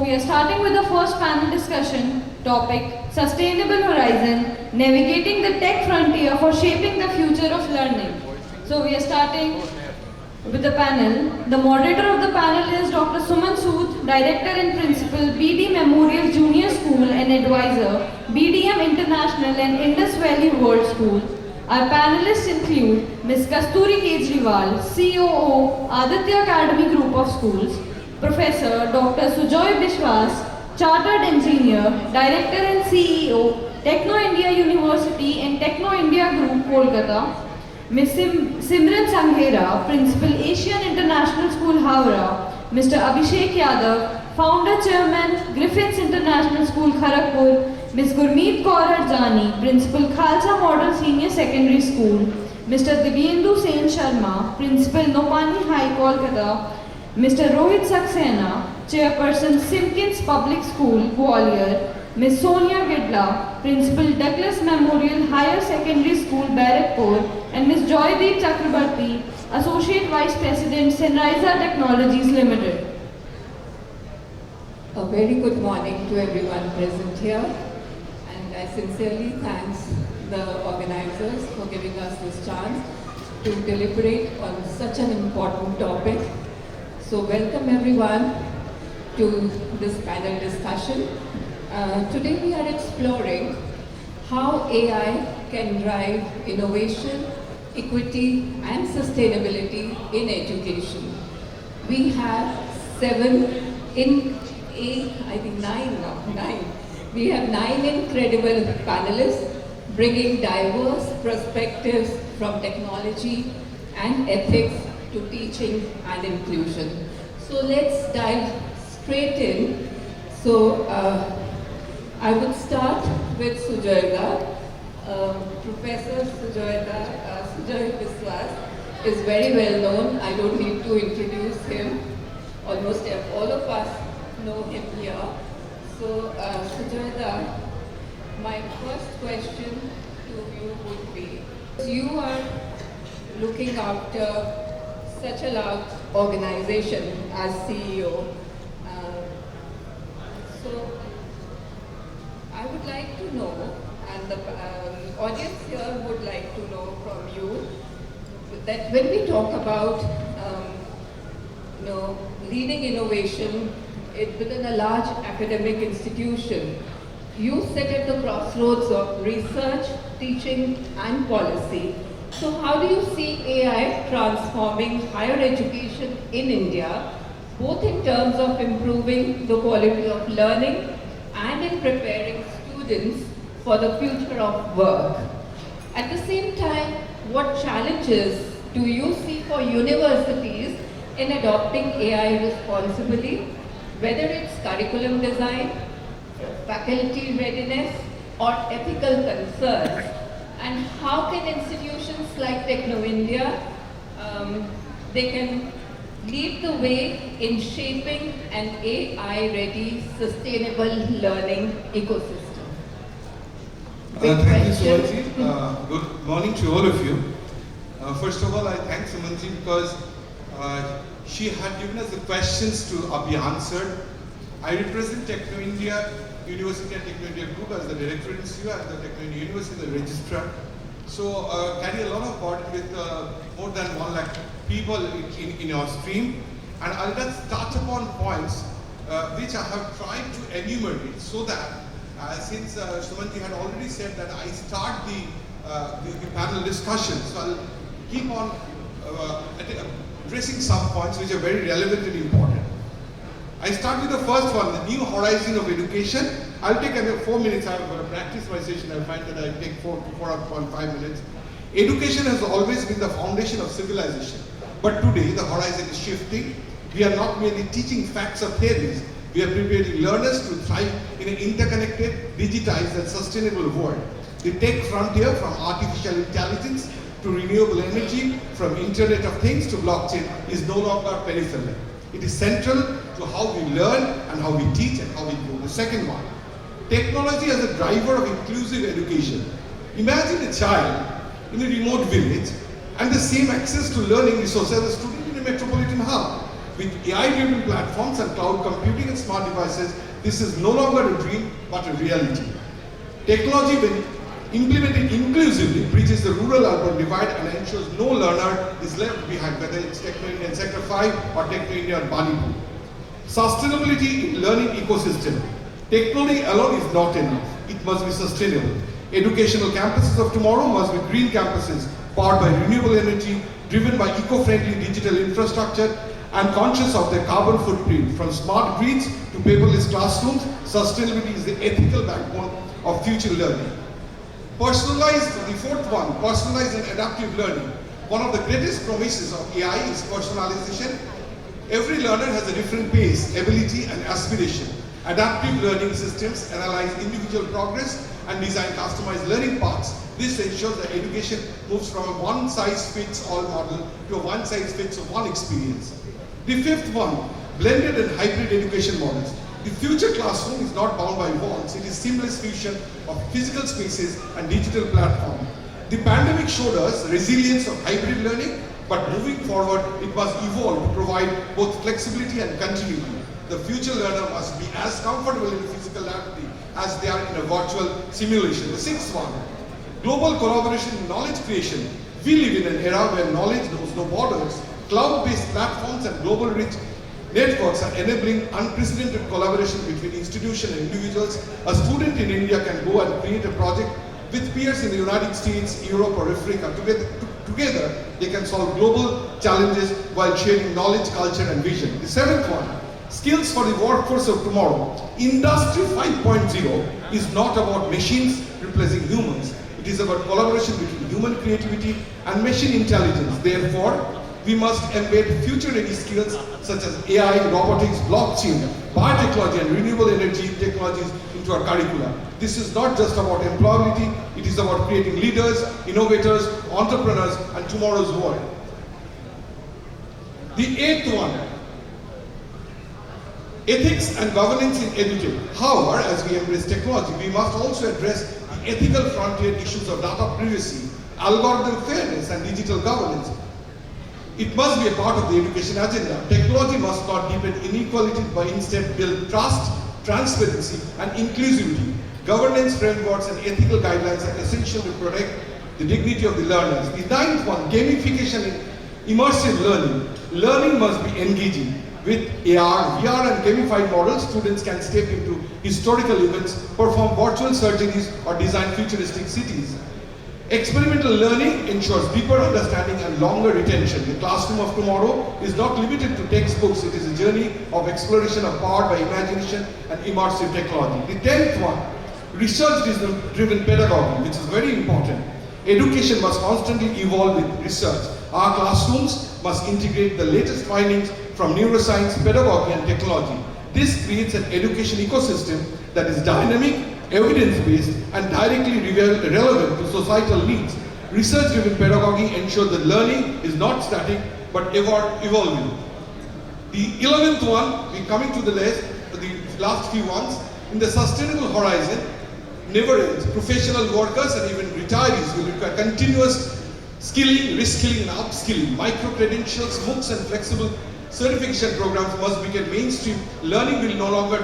We are starting with the first panel discussion topic, Sustainable Horizon, Navigating the Tech Frontier for Shaping the Future of Learning. So we are starting with the panel. The moderator of the panel is Dr. Suman Sood, Director and Principal, BD Memorial Junior School and Advisor, BDM International and Indus Valley World School. Our panelists include Ms. Kasturi Kejriwal, COO, Aditya Academy Group of Schools, Professor Dr. Sujoy Biswas, Chartered Engineer, Director and CEO, Techno India University and Techno India Group, Kolkata, Ms. Simran Sanghera, Principal Asian International School, Howrah, Mr. Abhishek Yadav, Founder Chairman, Griffiths International School, Kharagpur, Ms. Gurmeet Kaur Arjani, Principal Khalsa Model Senior Secondary School, Mr. Divyendu Sen Sharma, Principal Nopani High, Kolkata, Mr. Rohit Saxena, Chairperson Simpkins Public School, Gwalior, Ms. Sonia Gidla, Principal Douglas Memorial Higher Secondary School, Barrackpur, and Ms. Joydeep Chakrabarti, Associate Vice President, Senrisa Technologies Limited. A very good morning to everyone present here, and I sincerely thank the organizers for giving us this chance to deliberate on such an important topic. So welcome everyone to this panel discussion. Today we are exploring how AI can drive innovation, equity and sustainability in education. We have nine. We have 9 incredible panelists bringing diverse perspectives from technology and ethics to teaching and inclusion. So let's dive straight in. So I would start with Sujoy. Professor Sujoy Biswas is very well known. I don't need to introduce him. Almost all of us know him here. So Sujoy, my first question to you would be, you are looking after such a large organization as CEO. So I would like to know, and the audience here would like to know from you, that when we talk about leading innovation within a large academic institution, you sit at the crossroads of research, teaching and policy. So how do you see AI transforming higher education in India, both in terms of improving the quality of learning and in preparing students for the future of work? At the same time, what challenges do you see for universities in adopting AI responsibly, whether it's curriculum design, faculty readiness, or ethical concerns? And how can institutions like Techno India, they can lead the way in shaping an AI-ready, sustainable learning ecosystem? Thank you, Sumanji. Good morning to all of you. First of all, I thank Sumanji because she had given us the questions to be answered. I represent Techno India University and Techno India Group as the Director and CEO, and the Techno India University, the Registrar. So carry a lot of burden with more than 1 lakh people in our stream. And I'll just touch upon points which I have tried to enumerate so that since Sumanji had already said that I start the panel discussion, so I'll keep on addressing some points which are very relevant and important. I start with the first one, the new horizon of education. I'll take about 4 minutes. I'm going to practice my session. I find that I take 4.5 minutes. Education has always been the foundation of civilization. But today, the horizon is shifting. We are not merely teaching facts or theories. We are preparing learners to thrive in an interconnected, digitized and sustainable world. The tech frontier, from artificial intelligence to renewable energy, from Internet of Things to blockchain, is no longer peripheral. It is central to how we learn and how we teach and how we grow. The second one, technology as a driver of inclusive education. Imagine a child in a remote village and the same access to learning resources as a student in a metropolitan hub. With AI-driven platforms and cloud computing and smart devices, this is no longer a dream, but a reality. Technology, when implemented inclusively, bridges the rural-urban divide and ensures no learner is left behind, whether it's Techno India Sector 5 or Techno India Banipur. Sustainability in learning ecosystem. Technology alone is not enough. It must be sustainable. Educational campuses of tomorrow must be green campuses, powered by renewable energy, driven by eco-friendly digital infrastructure, and conscious of their carbon footprint. From smart grids to paperless classrooms, sustainability is the ethical backbone of future learning. Personalized, the fourth one, personalized and adaptive learning. One of the greatest promises of AI is personalization. Every learner has a different pace, ability, and aspiration. Adaptive learning systems analyze individual progress and design customized learning paths. This ensures that education moves from a one-size-fits-all model to a one-size-fits-one experience. The fifth one, blended and hybrid education models. The future classroom is not bound by walls, it is seamless fusion of physical spaces and digital platform. The pandemic showed us resilience of hybrid learning, but moving forward, it must evolve to provide both flexibility and continuity. The future learner must be as comfortable in physical reality as they are in a virtual simulation. The sixth one, global collaboration in knowledge creation. We live in an era where knowledge knows no borders. Cloud-based platforms and global reach networks are enabling unprecedented collaboration between institutions and individuals. A student in India can go and create a project with peers in the United States, Europe, or Africa. Together, they can solve global challenges while sharing knowledge, culture, and vision. The seventh one, skills for the workforce of tomorrow. Industry 5.0 is not about machines replacing humans. It is about collaboration between human creativity and machine intelligence. Therefore, we must embed future-ready skills such as AI, robotics, blockchain, biotechnology, and renewable energy technologies into our curricula. This is not just about employability, it is about creating leaders, innovators, entrepreneurs, and tomorrow's world. The eighth one, ethics and governance in edutech. However, as we embrace technology, we must also address the ethical frontier issues of data privacy, algorithm fairness, and digital governance. It must be a part of the education agenda. Technology must not deepen inequality, but instead build trust, transparency, and inclusivity. Governance frameworks and ethical guidelines are essential to protect the dignity of the learners. The ninth one, gamification in immersive learning. Learning must be engaging. With AR, VR, and gamified models, students can step into historical events, perform virtual surgeries, or design futuristic cities. Experimental learning ensures deeper understanding and longer retention. The classroom of tomorrow is not limited to textbooks. It is a journey of exploration powered by imagination and immersive technology. The 10th one, research-driven pedagogy, which is very important. Education must constantly evolve with research. Our classrooms must integrate the latest findings from neuroscience, pedagogy, and technology. This creates an education ecosystem that is dynamic, evidence-based, and directly relevant to societal needs. Research-driven pedagogy ensures that learning is not static, but evolving. The 11th one, we're coming to the last few ones. In the sustainable horizon, never ends. Professional workers and even retirees will require continuous skilling, reskilling, and upskilling. Micro-credentials, MOOCs, and flexible certification programs must become mainstream. Learning will no longer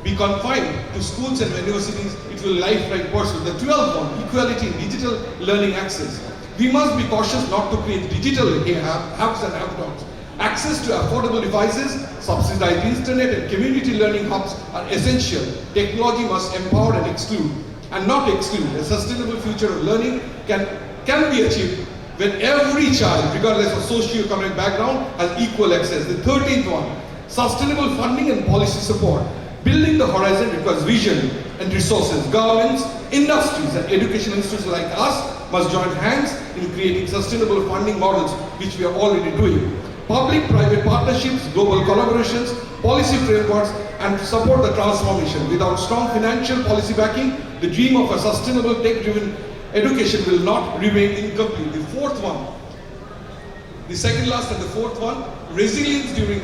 be confined to schools and universities. It will lifelike pursue. The 12th one, equality in digital learning access. We must be cautious not to create digital haves and have-nots. Access to affordable devices, subsidized internet, and community learning hubs are essential. Technology must empower and exclude, and not exclude. A sustainable future of learning can be achieved when every child, regardless of socio-economic background, has equal access. The 13th one, sustainable funding and policy support. Building the horizon requires vision and resources. Governments, industries, and education institutions like us must join hands in creating sustainable funding models, which we are already doing. Public-private partnerships, global collaborations, policy frameworks, and support the transformation. Without strong financial policy backing, the dream of a sustainable tech-driven education will not remain incomplete. The fourth one, the second last and the fourth one, resilience during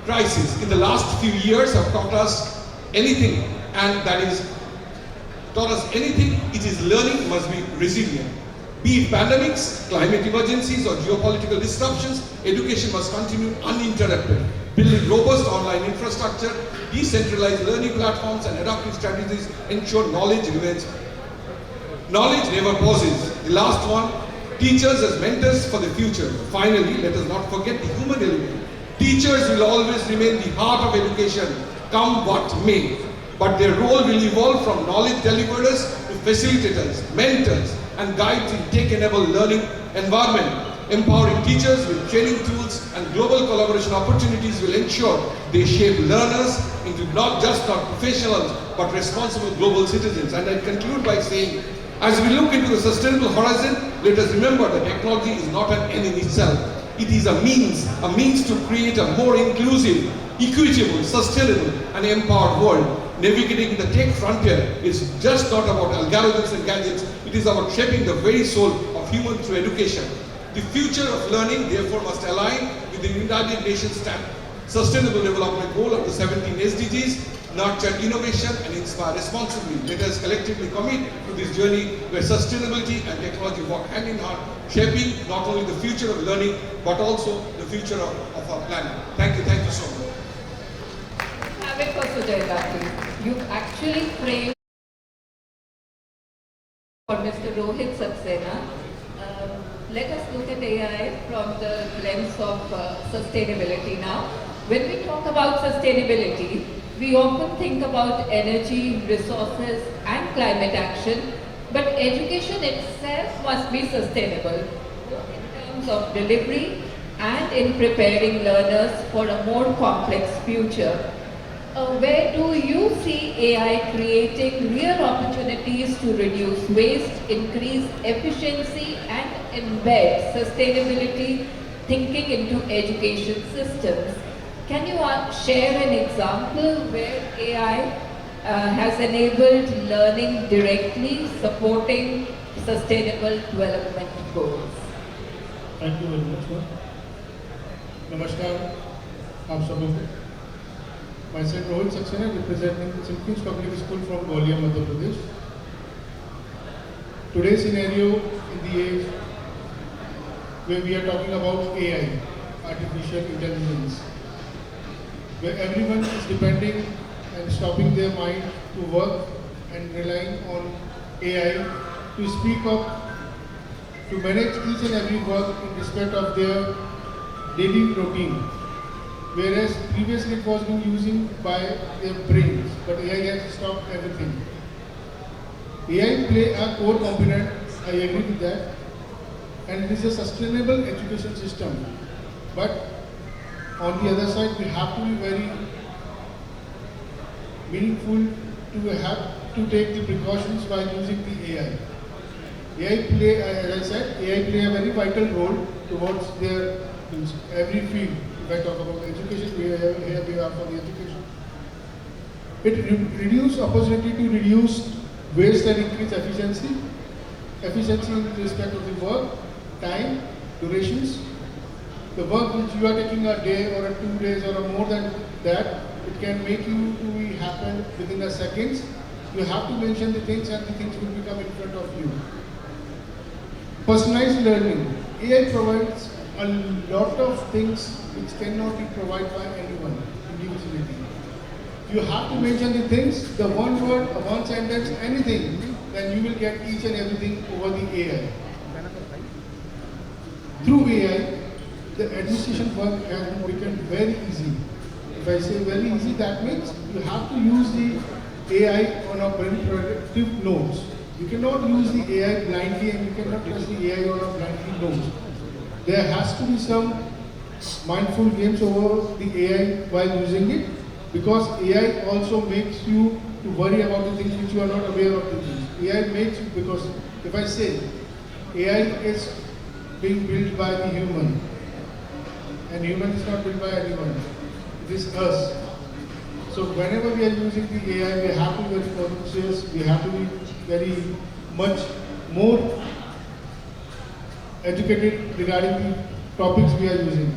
crisis. In the last few years have taught us anything, and that is taught us anything, it is learning must be resilient. Be it pandemics, climate emergencies, or geopolitical disruptions, education must continue uninterrupted. Building robust online infrastructure, decentralized learning platforms and adaptive strategies ensure knowledge remains. Knowledge never pauses. The last one, teachers as mentors for the future. Finally, let us not forget the human element. Teachers will always remain the heart of education, come what may. But their role will evolve from knowledge deliverers to facilitators, mentors, and guides in tech-enabled learning environment. Empowering teachers with training tools and global collaboration opportunities will ensure they shape learners into not professionals, but responsible global citizens. And I conclude by saying, as we look into the sustainable horizon, let us remember that technology is not an end in itself. It is a means to create a more inclusive, equitable, sustainable, and empowered world. Navigating the tech frontier is just not about algorithms and gadgets, it is about shaping the very soul of human through education. The future of learning, therefore, must align with the United Nations Sustainable Development Goal of the 17 SDGs, nurture innovation and inspire responsibly. Let us collectively commit to this journey where sustainability and technology walk hand in hand, shaping not only the future of learning, but also the future of our planet. Thank you so much. Have it for Sujay Gandhi. You actually framed for Mr. Rohit Saxena. Let us look at AI from the lens of sustainability now. When we talk about sustainability, we often think about energy, resources, and climate action, but education itself must be sustainable, both in terms of delivery and in preparing learners for a more complex future. Where do you see AI creating real opportunities to reduce waste, increase efficiency, and embed sustainability thinking into education systems? Can you share an example where AI has enabled learning directly, supporting sustainable development goals? Thank you very much, ma'am. Namaskar, आप सबों को. Myself Rohit Saxena, representing St. Queen's Public School from Gwalior, Madhya Pradesh. Today's scenario in the age where we are talking about AI, artificial intelligence, where everyone is depending and stopping their mind to work and relying on AI to speak up, to manage each and every work in respect of their daily routine. Whereas previously it was being used by their brains, but AI has stopped everything. AI play a core component, I agree with that, and it is a sustainable education system. But on the other side, we have to be very meaningful to have to take the precautions while using the AI. AI play, as I said, AI play a very vital role towards their every field. If I talk about education, here we are for the education. It reduces opportunity to reduce waste and increase efficiency. Efficiency in respect of the work, time, durations. The work which you are taking a day or 2 days or more than that, it can make you to happen within a seconds. You have to mention the things and the things will become in front of you. Personalized learning. AI provides a lot of things which cannot be provided by anyone individually. You have to mention the things, the one word, one sentence, anything, then you will get each and everything over the AI. Through AI, the administration work has become very easy. If I say very easy, that means you have to use the AI on a very productive notes. You cannot use the AI blindly and you cannot trust the AI on a blindly notes. There has to be some mindful games over the AI while using it, because AI also makes you to worry about the things which you are not aware of the things. AI makes you, because if I say AI is being built by the human, and human is not built by anyone, it is us. So whenever we are using the AI, we have to be very conscious, we have to be very much more educated regarding the topics we are using.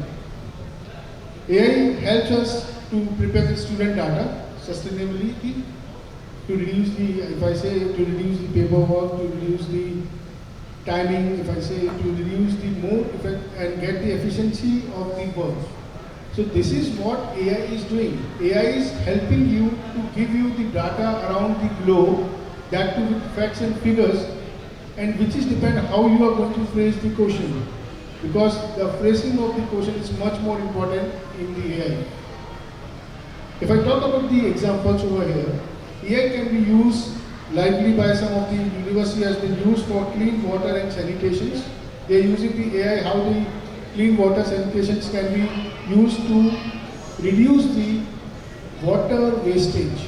AI helps us to prepare the student data sustainability, to reduce the, if I say to reduce the paperwork, to reduce the timing, if I say to reduce the more effect and get the efficiency of the work. So this is what AI is doing. AI is helping you to give you the data around the globe, that too with facts and figures, and which is depend how you are going to phrase the question. Because the phrasing of the question is much more important in the AI. If I talk about the examples over here, AI can be used likely by some of the university has been used for clean water and sanitations. They are using the AI how the clean water sanitations can be used to reduce the water wastage.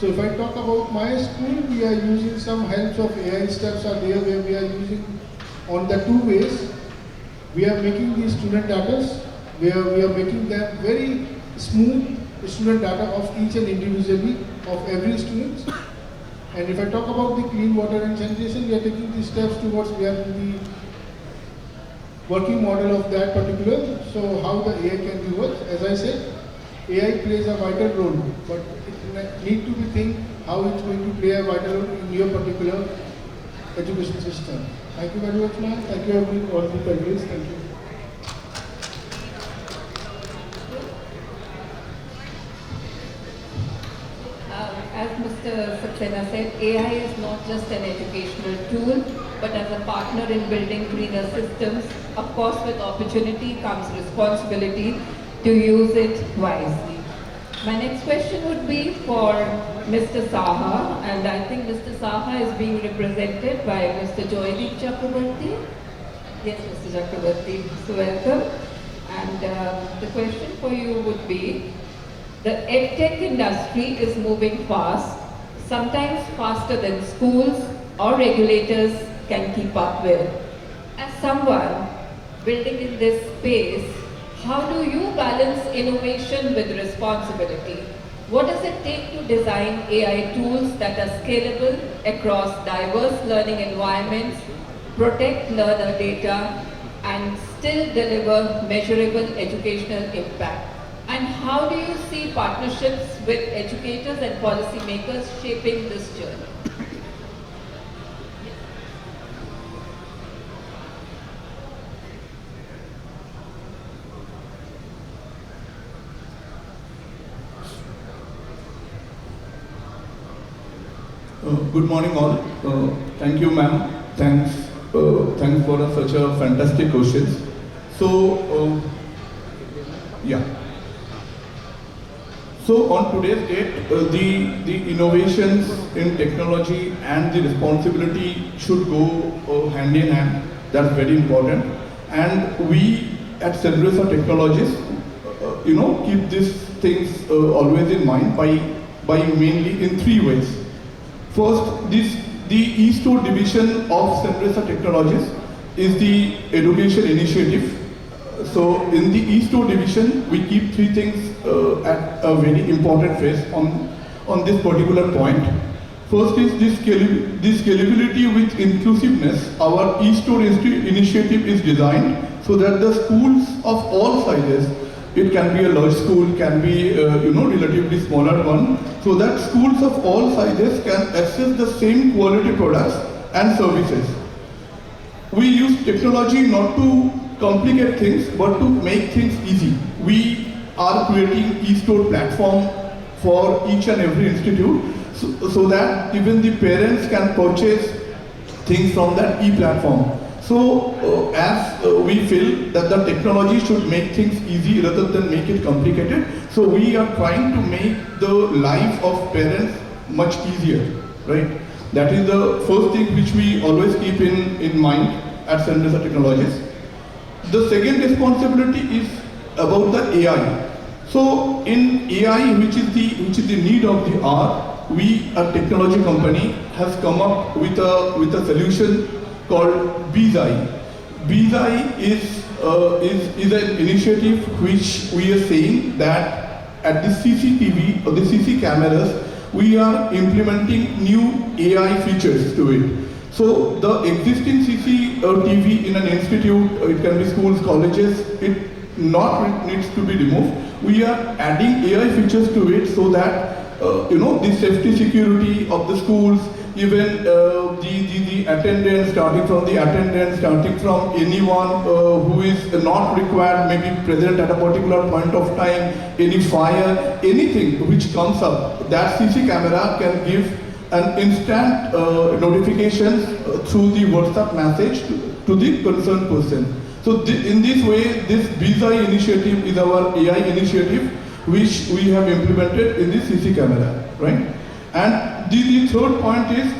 So if I talk about my school, we are using some helps of AI steps are there where we are using on the two ways. We are making the student data, where we are making them very smooth student data of each and individually of every student. And if I talk about the clean water and sanitation, we are taking the steps towards we are in the working model of that particular. So how the AI can be worked, as I said, AI plays a vital role, but it need to be think how it's going to play a vital role in your particular education system. Thank you very much, ma'am. Thank you everyone, all the colleagues. Thank you. As Mr. Saxena said, AI is not just an educational tool, but as a partner in building greener systems. Of course, with opportunity comes responsibility to use it wisely. My next question would be for Mr. Saha, and I think Mr. Saha is being represented by Mr. Joydeep Chakraborty. Yes, Mr. Chakraborty, so welcome. And the question for you would be, the edtech industry is moving fast, sometimes faster than schools or regulators can keep up with. As someone building in this space, how do you balance innovation with responsibility? What does it take to design AI tools that are scalable across diverse learning environments, protect learner data, and still deliver measurable educational impact? And how do you see partnerships with educators and policymakers shaping this journey? Good morning all. Thank you ma'am. Thanks for such a fantastic questions. So, yeah. So on today's date, the innovations in technology and the responsibility should go hand in hand. That's very important. And we at Celebrisa Technologies, keep these things always in mind by mainly in three ways. First, the eStore division of Celebrisa Technologies is the education initiative. So in the eStore division, we keep three things at a very important phase on this particular point. First is this scalability with inclusiveness. Our eStore initiative is designed so that the schools of all sizes, it can be a large school, can be relatively smaller one, so that schools of all sizes can access the same quality products and services. We use technology not to complicate things, but to make things easy. We are creating eStore platform for each and every institute, so that even the parents can purchase things from that e-platform. So as we feel that the technology should make things easy rather than make it complicated, so we are trying to make the life of parents much easier, right? That is the first thing which we always keep in mind at Celebrisa Technologies. The second responsibility is about the AI. So in AI, which is the need of the hour, we, a technology company, has come up with a solution called BZI. BZI is an initiative which we are saying that at the CCTV or the CC cameras, we are implementing new AI features to it. So the existing CCTV in an institute, it can be schools, colleges, it needs to be removed. We are adding AI features to it so that the safety security of the schools, even the attendance, starting from the attendance, starting from anyone who is not required, maybe present at a particular point of time, any fire, anything which comes up, that CC camera can give an instant notification through the WhatsApp message to the concerned person. So in this way, this BISAI initiative is our AI initiative, which we have implemented in the CC camera, right? And the third point is,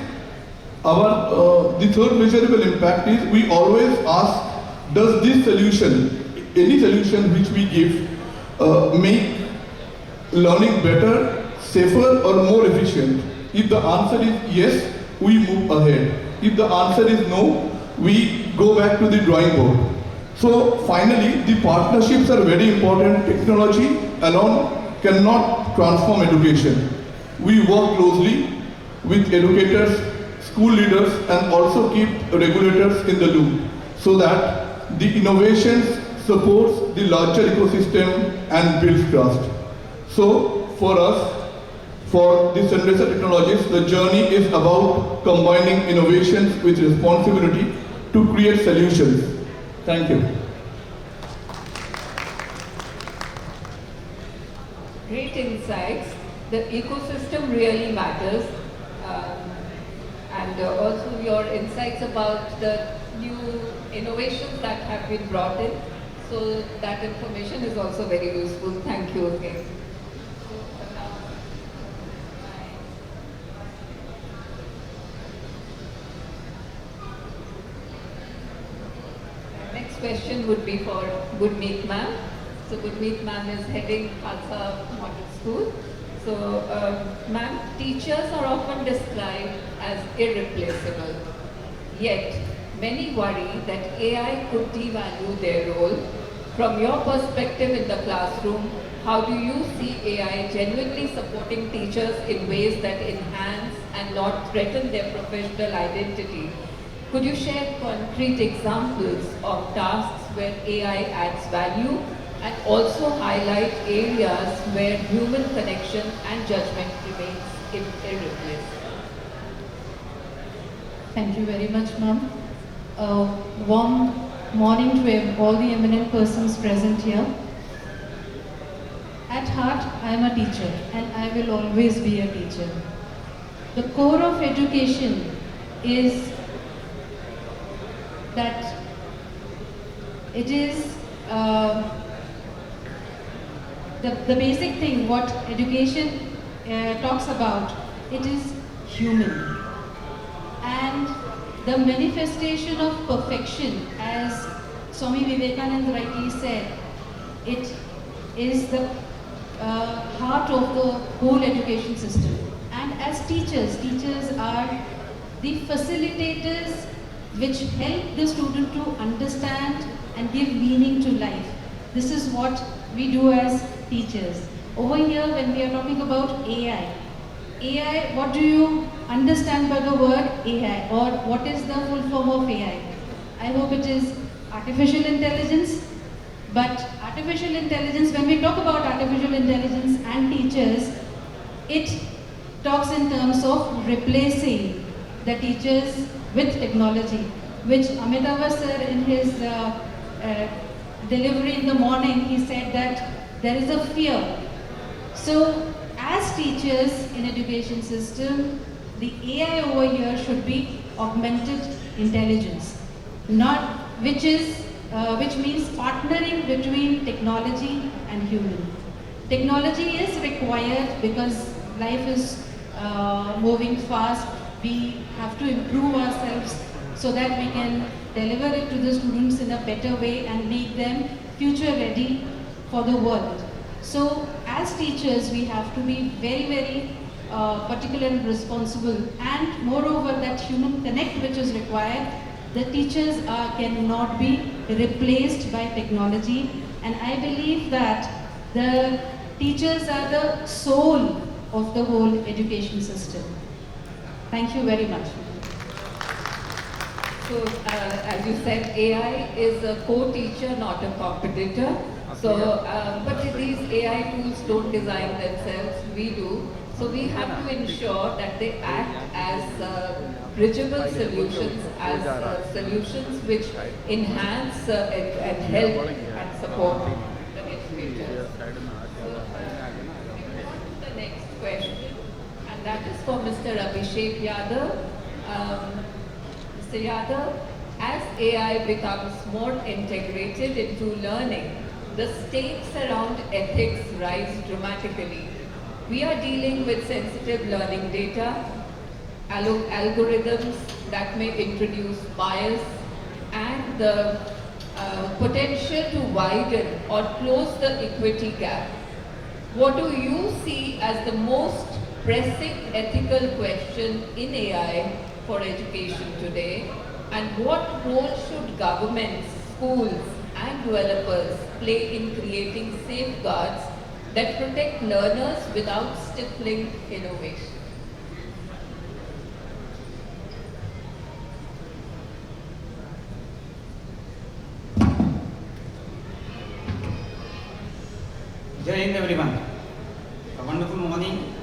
the third measurable impact is, we always ask, does this solution, any solution which we give, make learning better, safer or more efficient? If the answer is yes, we move ahead. If the answer is no, we go back to the drawing board. So finally, the partnerships are very important. Technology alone cannot transform education. We work closely with educators, school leaders, and also keep regulators in the loop so that the innovations supports the larger ecosystem and builds trust. So for us, for the Sunresa Technologies, the journey is about combining innovations with responsibility to create solutions. Thank you. Great insights. The ecosystem really matters. And also your insights about the new innovations that have been brought in. So that information is also very useful. Thank you again. Next question would be for Gurmeet ma'am. So Gurmeet ma'am is heading Khalsa Model School. So ma'am, teachers are often described as irreplaceable. Yet, many worry that AI could devalue their role. From your perspective in the classroom, how do you see AI genuinely supporting teachers in ways that enhance and not threaten their professional identity? Could you share concrete examples of tasks where AI adds value and also highlight areas where human connection and judgment remains irreplaceable? Thank you very much, ma'am. Warm morning to all the eminent persons present here. At heart, I am a teacher and I will always be a teacher. The core of education is that it is the basic thing, what education talks about, it is human. And the manifestation of perfection, as Swami Vivekananda rightly said, it is the heart of the whole education system. And as teachers, teachers are the facilitators which help the student to understand and give meaning to life. This is what we do as teachers. Over here, when we are talking about AI, what do you understand by the word AI, or what is the full form of AI? I hope it is artificial intelligence. But artificial intelligence, when we talk about artificial intelligence and teachers, it talks in terms of replacing the teachers with technology, which Amitabh sir in his delivery in the morning, he said that there is a fear. So as teachers in education system, the AI over here should be augmented intelligence, not which means partnering between technology and human. Technology is required because life is moving fast. We have to improve ourselves so that we can deliver it to the students in a better way and make them future ready for the world. So as teachers, we have to be very, very particular and responsible, and moreover that human connect which is required, the teachers cannot be replaced by technology. And I believe that the teachers are the soul of the whole education system. Thank you very much. So, as you said, AI is a co-teacher, not a competitor. So, but these AI tools don't design themselves, we do. So we have to ensure that they act as bridgeable solutions, as solutions which enhance and help and support the educators. The next question, and that is for Mr. Abhishek Yadav. Mr. Yadav, as AI becomes more integrated into learning, the stakes around ethics rise dramatically. We are dealing with sensitive learning data, algorithms that may introduce bias, and the potential to widen or close the equity gap. What do you see as the most pressing ethical question in AI for education today? And what role should governments, schools, and developers play in creating safeguards that protect learners without stifling innovation? Jai Hind everyone. A wonderful morning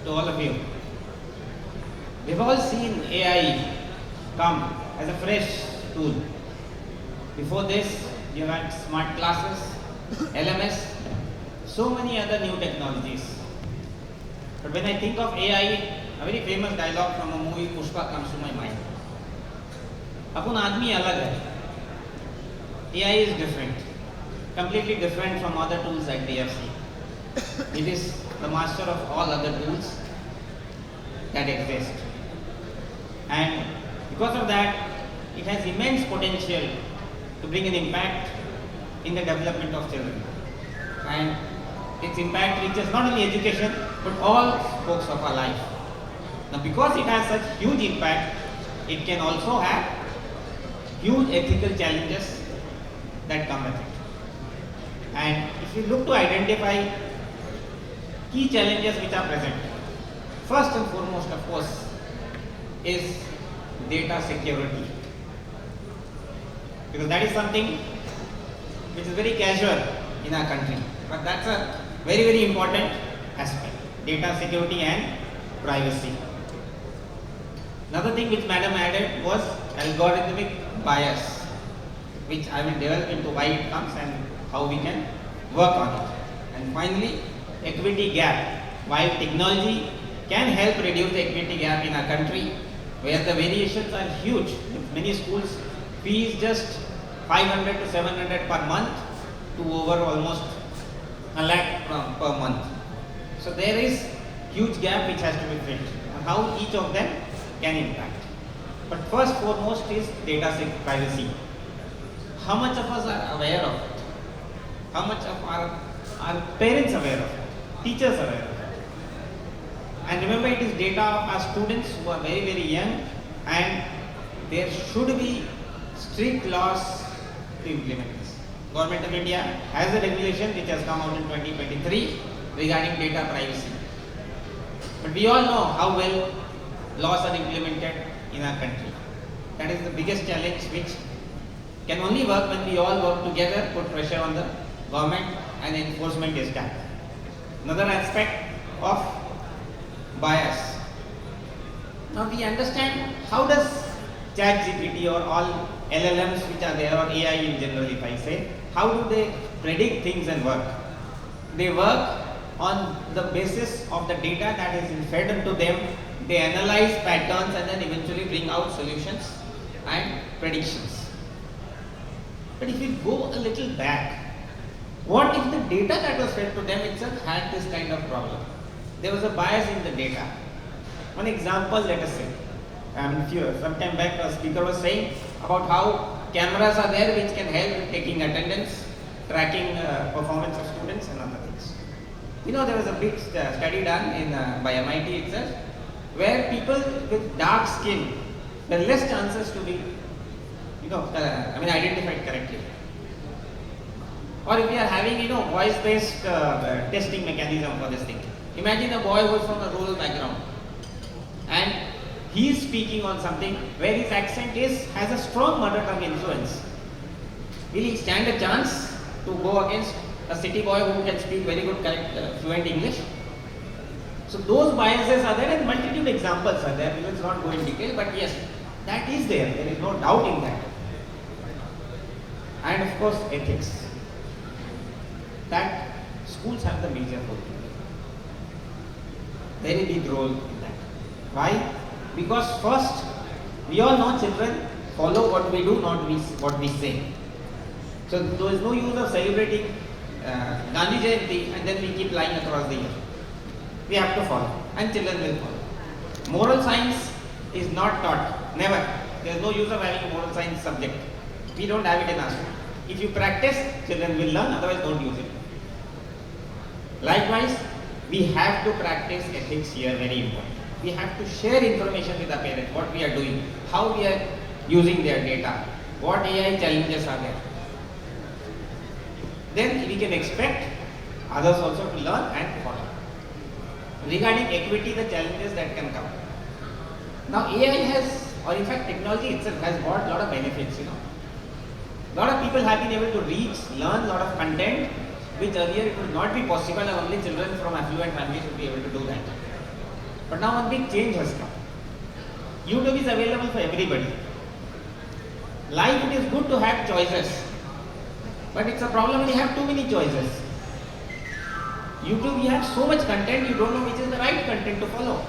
to all of you. We've all seen AI come as a fresh tool. Before this, you had smart classes, LMS, so many other new technologies. But when I think of AI, a very famous dialogue from a movie Pushpa comes to my mind. Apun aadmi alag hai. AI is different, completely different from other tools that we have seen. It is the master of all other tools that exist. And because of that, it has immense potential to bring an impact in the development of children. And its impact reaches not only education, but all spokes of our life. Now, because it has such huge impact, it can also have huge ethical challenges that come with it. And if you look to identify key challenges which are present, first and foremost, of course, is data security. Because that is something which is very casual in our country. But that's a very, very important aspect. Data security and privacy. Another thing which Madam added was algorithmic bias, which I will develop into why it comes and how we can work on it. And finally, equity gap. While technology can help reduce the equity gap in our country, where the variations are huge. In many schools, fees just 500 to 700 per month to over almost a lakh per month. So there is huge gap which has to be filled. And how each of them can impact. But first foremost is data privacy. How much of us are aware of it? How much of our parents aware of it? Teachers aware of it? And remember, it is data of our students who are very, very young, and there should be strict laws to implement this. Government of India has a regulation which has come out in 2023 regarding data privacy. But we all know how well laws are implemented in our country. That is the biggest challenge, which can only work when we all work together, put pressure on the government, and enforcement is done. Another aspect of bias. Now we understand how does ChatGPT or all LLMs which are there, or AI in general if I say, how do they predict things and work? They work on the basis of the data that is fed into them. They analyze patterns and then eventually bring out solutions and predictions. But if you go a little back, what if the data that was fed to them itself had this kind of problem? There was a bias in the data. One example, let us say, some time back a speaker was saying about how cameras are there which can help in taking attendance, tracking performance of students and other things. You know, there was a big study done by MIT itself, where people with dark skin were less chances to be, identified correctly. Or if we are having, voice-based testing mechanism for this thing. Imagine a boy who is from a rural background and he is speaking on something where his accent has a strong mother tongue influence. Will he stand a chance to go against a city boy who can speak very good, correct, fluent English? So those biases are there and multitude examples are there. We will not go in detail, but yes, that is there. There is no doubt in that. And of course, ethics. That schools have the major role. Very big role in that. Why? Because first, we all know children follow what we do, not what we say. So there is no use of celebrating Gandhi Jayanti and then we keep lying across the year. We have to follow, and children will follow. Moral science is not taught, never. There is no use of having a moral science subject. We don't have it in our school. If you practice, children will learn, otherwise don't use it. Likewise, we have to practice ethics here, very important. We have to share information with our parents, what we are doing, how we are using their data, what AI challenges are there. Then we can expect others also to learn and follow. Regarding equity, the challenges that can come. Now AI has, or in fact technology itself has brought a lot of benefits, A lot of people have been able to reach, learn a lot of content, which earlier it would not be possible and only children from affluent families would be able to do that. But now one big change has come. YouTube is available for everybody. Life, it is good to have choices. But it's a problem when you have too many choices. YouTube, you have so much content, you don't know which is the right content to follow.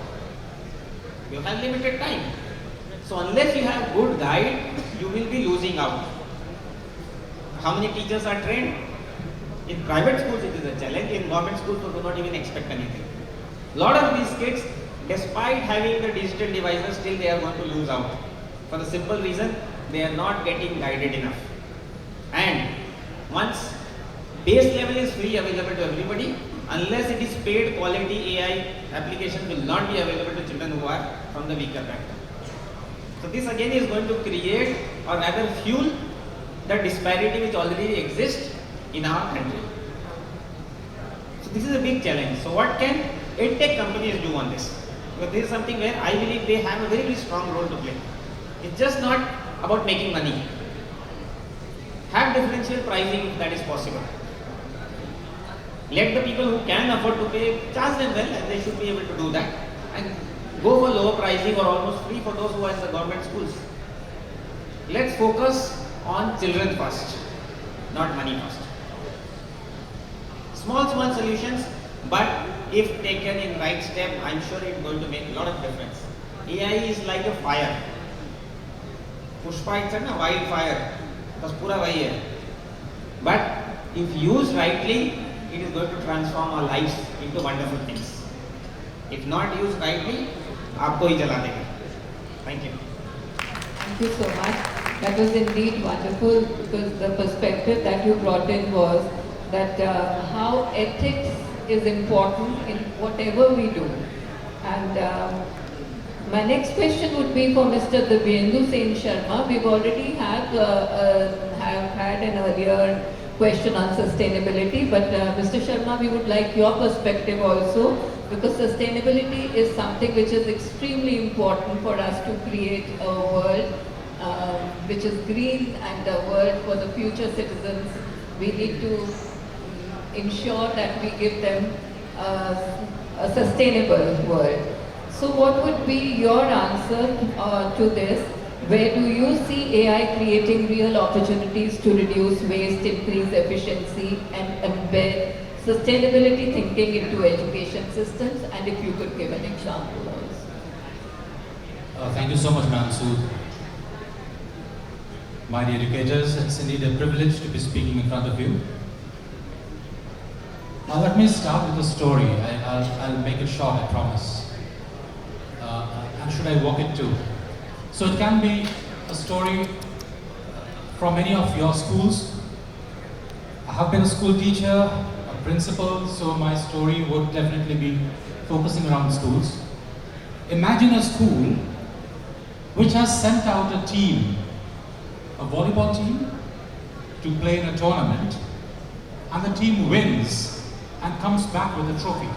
You have limited time. So unless you have good guide, you will be losing out. How many teachers are trained? In private schools it is a challenge, in government schools you do not even expect anything. A lot of these kids, despite having the digital devices, still they are going to lose out. For the simple reason, they are not getting guided enough. And once base level is free available to everybody, unless it is paid, quality AI application will not be available to children who are from the weaker background. So this again is going to create or rather fuel the disparity which already exists in our country. So this is a big challenge. So what can EdTech companies do on this? Because this is something where I believe they have a very, very strong role to play. It's just not about making money. Have differential pricing if that is possible. Let the people who can afford to pay, charge them well, and they should be able to do that. And go for lower pricing or almost free for those who are in the government schools. Let's focus on children first, not money first. Small solutions, but if taken in right step, I'm sure it's going to make a lot of difference. AI is like a fire. Pushpa, it's a wildfire. That's pura wahi hai. But if used rightly, it is going to transform our lives into wonderful things. If not used rightly, aapko hi jala dega. Thank you. Thank you so much. That was indeed wonderful because the perspective that you brought in was that how ethics is important in whatever we do. And my next question would be for Mr. Divyendu Sen Sharma. We've already have had an earlier question on sustainability, but Mr. Sharma, we would like your perspective also, because sustainability is something which is extremely important for us to create a world which is green and a world for the future citizens. We need to ensure that we give them a sustainable world. So what would be your answer to this? Where do you see AI creating real opportunities to reduce waste, increase efficiency, and embed sustainability thinking into education systems? And if you could give an example also. Thank you so much, ma'am. So, my dear educators, it's indeed a privilege to be speaking in front of you. Now let me start with a story. I'll make it short, I promise. And should I walk it too? So it can be a story from any of your schools. I have been a school teacher, a principal, so my story would definitely be focusing around schools. Imagine a school which has sent out a team, a volleyball team, to play in a tournament, and the team wins and comes back with a trophy.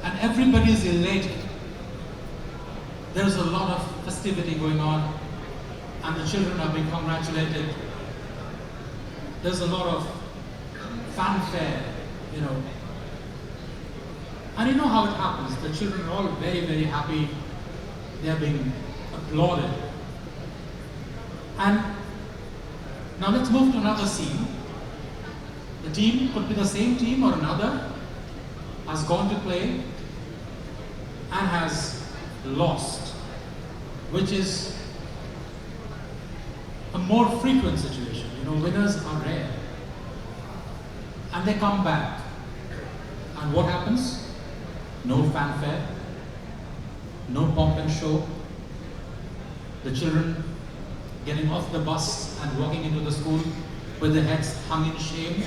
And everybody is elated. There's a lot of festivity going on, and the children are being congratulated. There's a lot of fanfare, And you know how it happens. The children are all very, very happy. They are being applauded. And now let's move to another scene. The team could be the same team or another, has gone to play and has lost, which is a more frequent situation. You know, winners are rare. And they come back. And what happens? No fanfare, no pomp and show. The children getting off the bus and walking into the school with their heads hung in shame.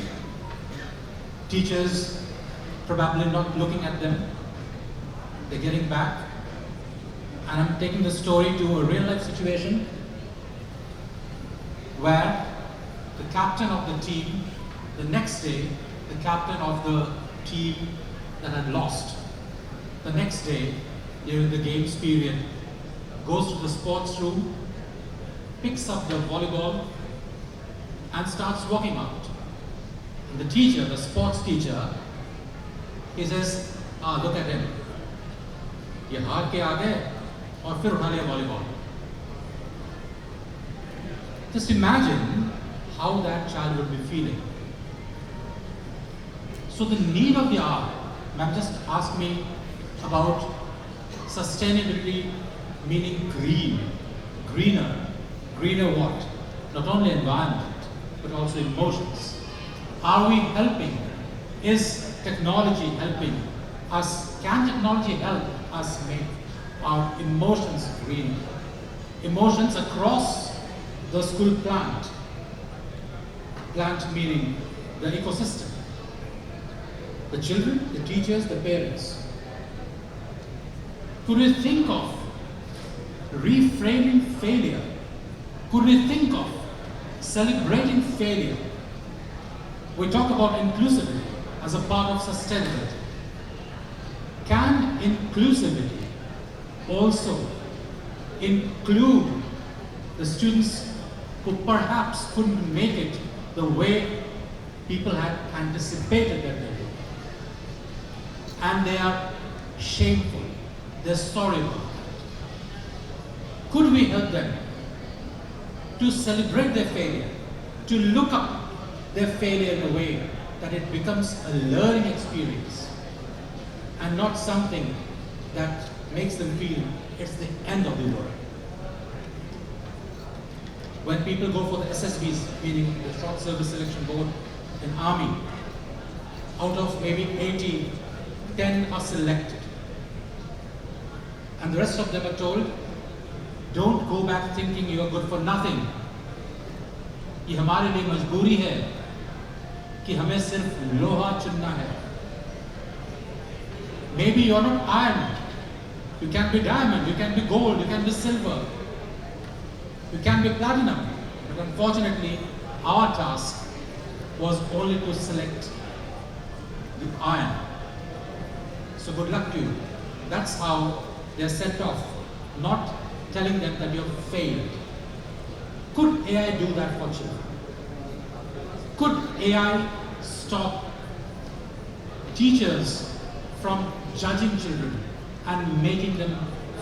Teachers probably not looking at them. They're getting back. And I'm taking the story to a real life situation where the captain of the team, the next day, the captain of the team that had lost, the next day, during the games period, goes to the sports room, picks up the volleyball, and starts walking out. And the teacher, the sports teacher, he says, look at him. ये हार के आ गए और फिर उठा लिया volleyball. Just imagine how that child would be feeling. So the need of the hour, ma'am just asked me about sustainability, meaning green, greener what? Not only environment, but also emotions. Are we helping? Is technology helping us? Can technology help us make our emotions green? Emotions across the school plant. Plant meaning the ecosystem. The children, the teachers, the parents. Could we think of reframing failure? Could we think of celebrating failure? We talk about inclusivity as a part of sustainability. Can inclusivity also include the students who perhaps couldn't make it the way people had anticipated that they would? And they are shameful, they're sorry about that. Could we help them to celebrate their failure, to look up their failure in a way that it becomes a learning experience and not something that makes them feel it's the end of the world? When people go for the SSBs, meaning the Short Service Selection Board in Army, out of maybe 80, 10 are selected. And the rest of them are told, don't go back thinking you are good for nothing. ये हमारे लिए मजबूरी है कि हमें सिर्फ लोहा चुनना है. Maybe you're not iron. You can be diamond, you can be gold, you can be silver. You can be platinum. But unfortunately, our task was only to select the iron. So good luck to you. That's how they're sent off, not telling them that you've failed. Could AI do that for children? Could AI stop teachers from judging children and making them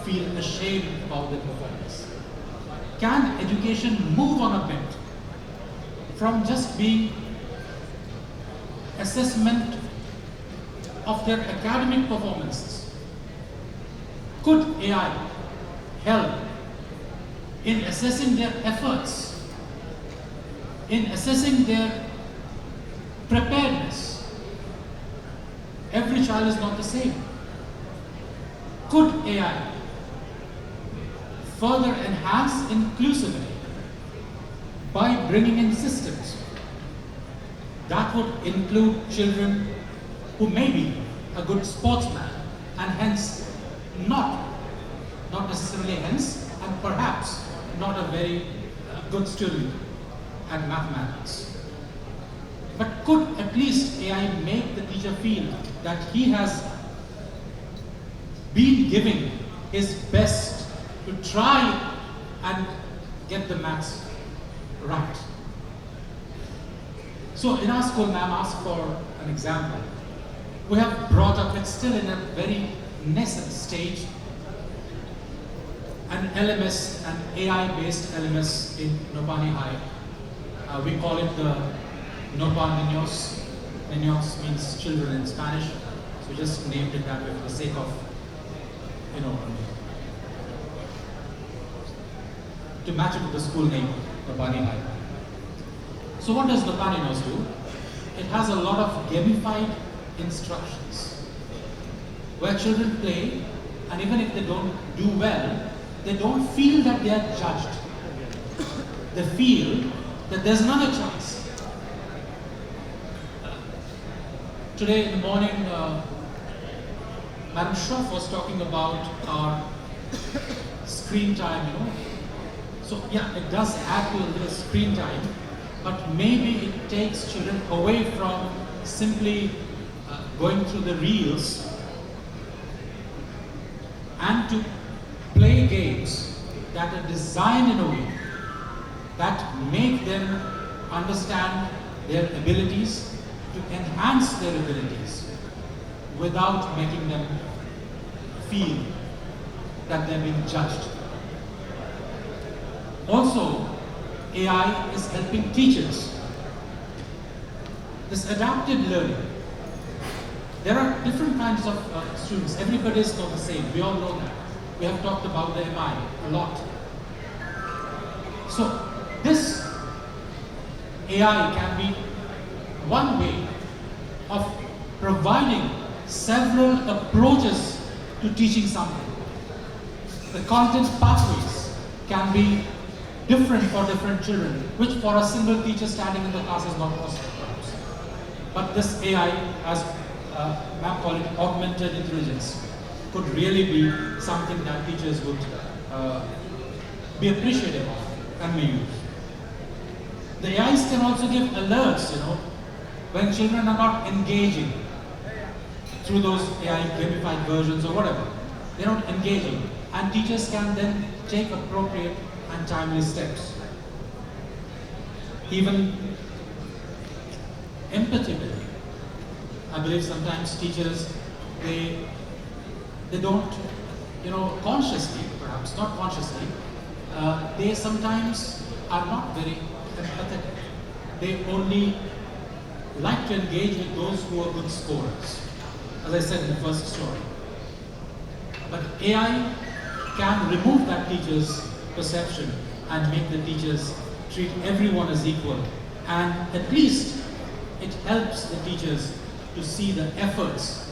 feel ashamed about their performance? Can education move on a bit from just being assessment of their academic performances? Could AI help in assessing their efforts, in assessing their preparedness? Every child is not the same. Could AI further enhance inclusivity by bringing in systems that would include children who may be a good sportsman and hence not necessarily hence, and perhaps not a very good student at mathematics. But could at least AI make the teacher feel that he has been giving his best to try and get the maths right? So in our school, ma'am asked for an example. we have brought up, it's still in a very nascent stage, an LMS, an AI-based LMS in Nopani High. We call it the Nopa Niños. Niños means children in Spanish, so we just named it that way for the sake of, to match it with the school name, Nopani High. So what does Nopa Niños do? It has a lot of gamified instructions where children play, and even if they don't do well, they don't feel that they are judged. They feel that there's another chance. Today in the morning, Madam Shroff was talking about our screen time, So yeah, it does add to a little screen time, but maybe it takes children away from simply going through the reels and to play games that are designed in a way that make them understand their abilities, to enhance their abilities without making them feel that they're being judged. Also, AI is helping teachers. This adaptive learning. There are different kinds of students. Everybody is not the same. We all know that. We have talked about the MI a lot. So, this AI can be one way of providing several approaches to teaching something. The content pathways can be different for different children, which for a single teacher standing in the class is not possible. But this AI, as ma'am called it, augmented intelligence, could really be something that teachers would be appreciative of and may use. The AIs can also give alerts, when children are not engaging through those AI gamified versions or whatever. They're not engaging, and teachers can then take appropriate and timely steps. Even empathy building. I believe sometimes teachers, they don't, consciously, perhaps not consciously, they sometimes are not very empathetic. They only like to engage with those who are good scorers, as I said in the first story. But AI can remove that teacher's perception and make the teachers treat everyone as equal. And at least it helps the teachers to see the efforts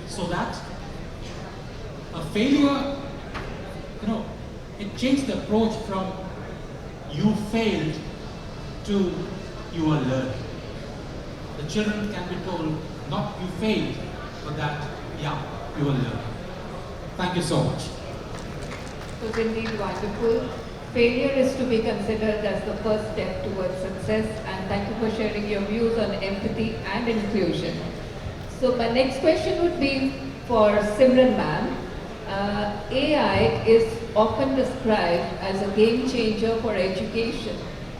so that a failure, it changed the approach from you failed to you are learning. The children can be told, not you failed, but that, yeah, you will learn. Thank you so much. It was indeed wonderful. Failure is to be considered as the first step towards success, and thank you for sharing your views on empathy and inclusion. So my next question would be for Simran ma'am. AI is often described as a game changer for education,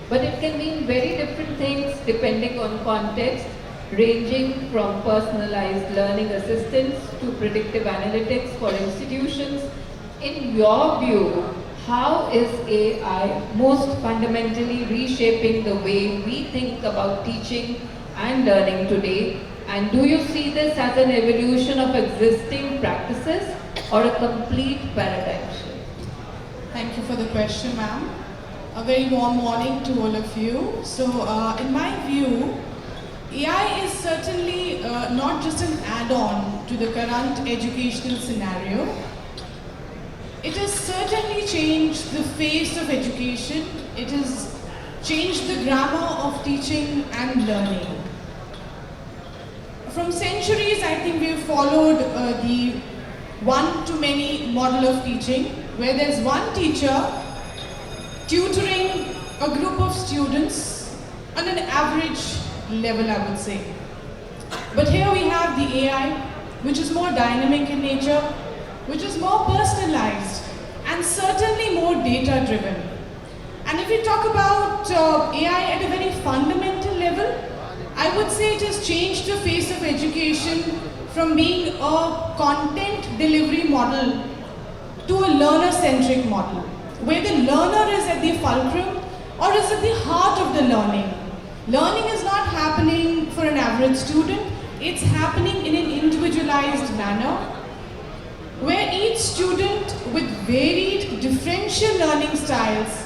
but it can mean very different things depending on context, ranging from personalized learning assistance to predictive analytics for institutions. In your view, how is AI most fundamentally reshaping the way we think about teaching and learning today? And do you see this as an evolution of existing practices or a complete paradigm shift? Thank you for the question, ma'am. A very warm morning to all of you. So, in my view, AI is certainly not just an add-on to the current educational scenario. It has certainly changed the face of education. It has changed the grammar of teaching and learning. From centuries, I think we've followed the one-to-many model of teaching, where there's one teacher tutoring a group of students on an average level, I would say. But here we have the AI, which is more dynamic in nature, which is more personalized and certainly more data-driven. And if we talk about AI at a very fundamental level, I would say it has changed the face of education from being a content delivery model to a learner-centric model, where the learner is at the fulcrum or is at the heart of the learning. Learning is not happening for an average student, it's happening in an individualized manner, where each student with varied differential learning styles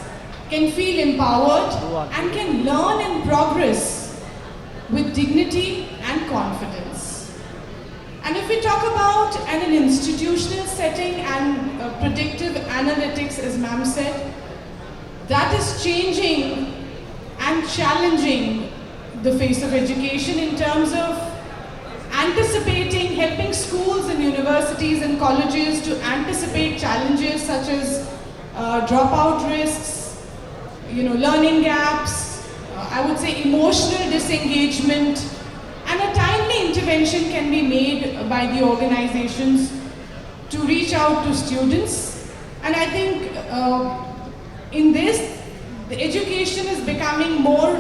can feel empowered and can learn and progress with dignity and confidence. And if we talk about an institutional setting and predictive analytics, as ma'am said, that is changing and challenging the face of education in terms of anticipating, helping schools and universities and colleges to anticipate challenges such as dropout risks, learning gaps, I would say emotional disengagement, and a timely intervention can be made by the organizations to reach out to students. And I think in this, the education is becoming more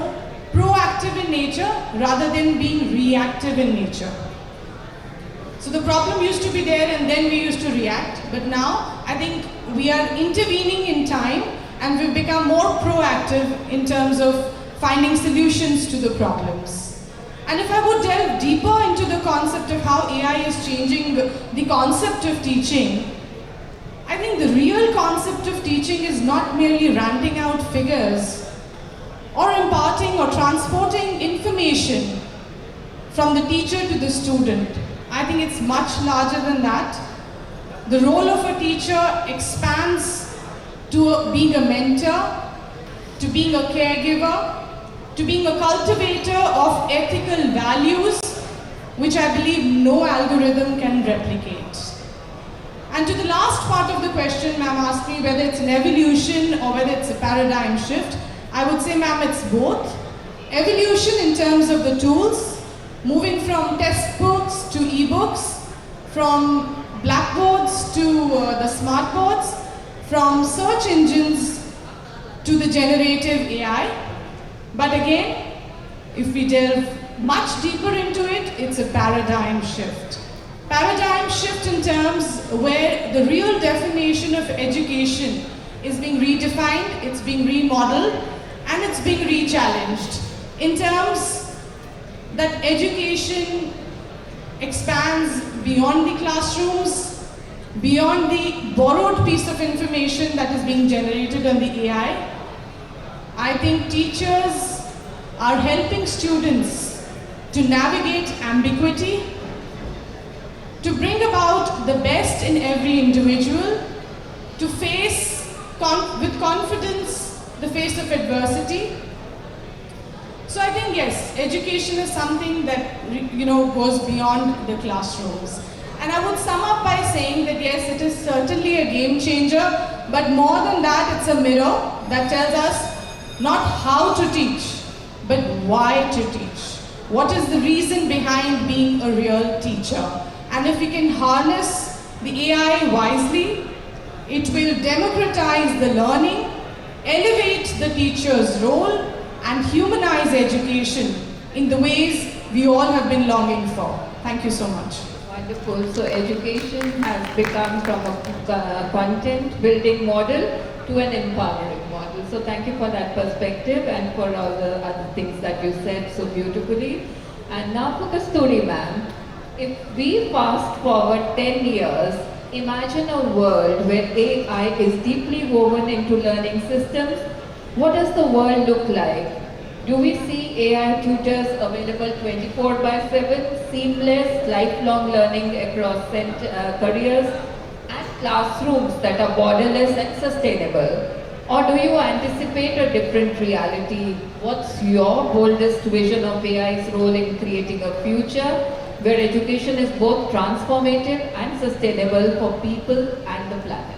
proactive in nature rather than being reactive in nature. So the problem used to be there and then we used to react, but now I think we are intervening in time and we've become more proactive in terms of finding solutions to the problems. And if I would delve deeper into the concept of how AI is changing the concept of teaching, I think the real concept of teaching is not merely ranting out figures or imparting or transporting information from the teacher to the student. I think it's much larger than that. The role of a teacher expands to being a mentor, to being a caregiver, to being a cultivator of ethical values, which I believe no algorithm can replicate. And to the last part of the question, ma'am asked me whether it's an evolution or whether it's a paradigm shift. I would say, ma'am, it's both. Evolution in terms of the tools, moving from textbooks to e-books, from blackboards to the smartboards, from search engines to the generative AI. But again, if we delve much deeper into it, it's a paradigm shift. Paradigm shift in terms where the real definition of education is being redefined, it's being remodeled, and it's being re-challenged. In terms that education expands beyond the classrooms, beyond the borrowed piece of information that is being generated on the AI. I think teachers are helping students to navigate ambiguity, to bring about the best in every individual, to face with confidence the face of adversity. So I think yes, education is something that goes beyond the classrooms. And I would sum up by saying that yes, it is certainly a game changer, but more than that, it's a mirror that tells us not how to teach, but why to teach. What is the reason behind being a real teacher? And if we can harness the AI wisely, it will democratize the learning, elevate the teacher's role, and humanize education in the ways we all have been longing for. Thank you so much. Wonderful. So education has become from a content building model to an empowering model. So thank you for that perspective and for all the other things that you said so beautifully. And now for Kasturi ma'am, if we fast forward 10 years, imagine a world where AI is deeply woven into learning systems. What does the world look like? Do we see AI tutors available 24/7, seamless, lifelong learning across careers, and classrooms that are borderless and sustainable? Or do you anticipate a different reality? What's your boldest vision of AI's role in creating a future where education is both transformative and sustainable for people and the planet?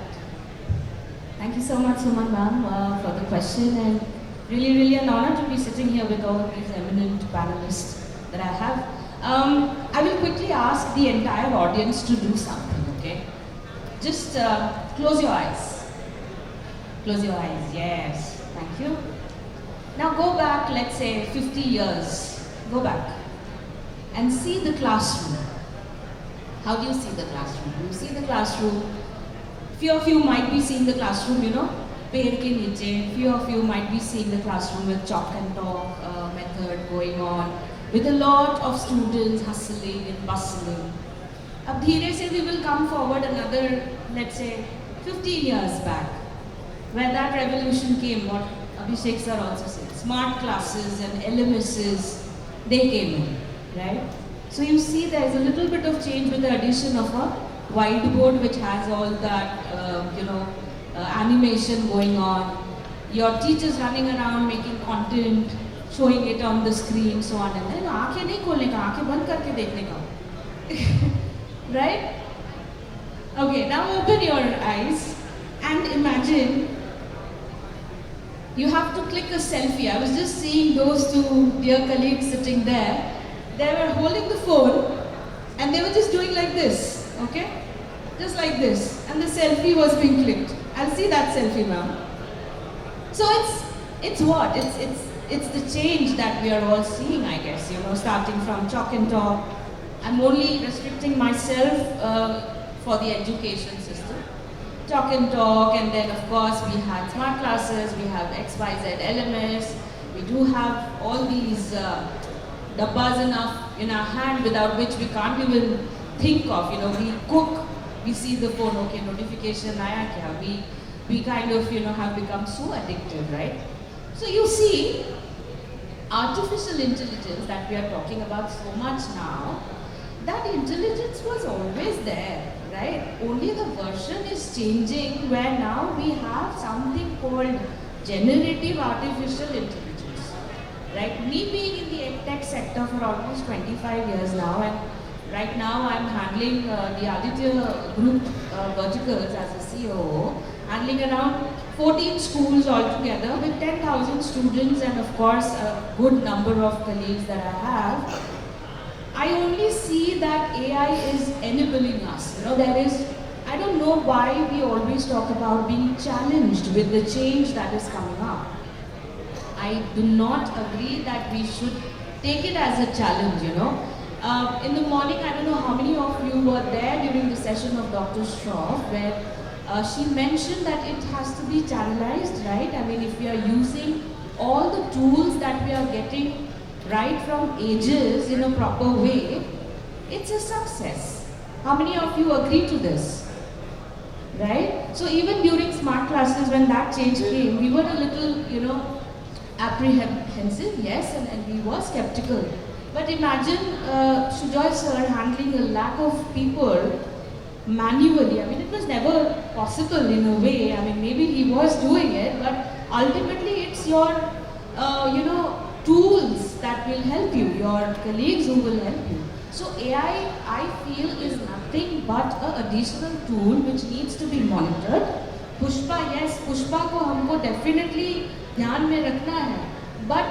Thank you so much, Suman ma'am, for the question, and really an honor to be sitting here with all of these eminent panelists that I have. I will quickly ask the entire audience to do something, okay? Just close your eyes. Close your eyes, yes, thank you. Now go back, let's say 50 years, go back and see the classroom. How do you see the classroom? You see the classroom. Few of you might be seeing the classroom, पेड़ के नीचे. Few of you might be seeing the classroom with chalk and talk method going on, with a lot of students hustling and bustling. अब धीरे से we will come forward another, let's say, 15 years back, when that revolution came, what Abhishek sir also said, smart classes and LMSs, they came in, right? So you see there is a little bit of change with the addition of a whiteboard which has all that, animation going on, your teachers running around making content, showing it on the screen, so on and then. आँखें नहीं खोलने का, आँखें बंद करके देखने का, right? Okay, now open your eyes and imagine you have to click a selfie. I was just seeing those two dear colleagues sitting there. They were holding the phone and they were just doing like this, okay? Just like this. And the selfie was being clicked. I'll see that selfie now. So it's what? It's the change that we are all seeing, I guess, starting from chalk and talk. I'm only restricting myself for the education system. Chalk and talk, and then of course we had smart classes, we have XYZ LMS, we do have all these dabbas in our hand without which we can't even think of. We cook, we see the phone, okay, notification, aaya kya? We kind of, have become so addictive, right? So you see, artificial intelligence that we are talking about so much now, that intelligence was always there, right? Only the version is changing where now we have something called generative artificial intelligence, right? Me being in the EdTech sector for almost 25 years now, and right now I'm handling the Aditya Group verticals as a COO, handling around 14 schools altogether with 10,000 students and of course a good number of colleagues that I have. I only see that AI is enabling us. I don't know why we always talk about being challenged with the change that is coming up. I do not agree that we should take it as a challenge, In the morning, I don't know how many of you were there during the session of Dr. Shroff, where she mentioned that it has to be channelized, right? I mean, if we are using all the tools that we are getting right from ages in a proper way, it's a success. How many of you agree to this? Right? So even during smart classes, when that change came, we were a little, apprehensive, yes, and we were skeptical. But imagine Sujoy sir handling a lakh of people manually. I mean, it was never possible in a way. I mean, maybe he was doing it, but ultimately it's your, tools that will help you, your colleagues who will help you. So AI, I feel, is nothing but an additional tool which needs to be monitored. Pushpa, yes, Pushpa को हमको definitely ध्यान में रखना है, but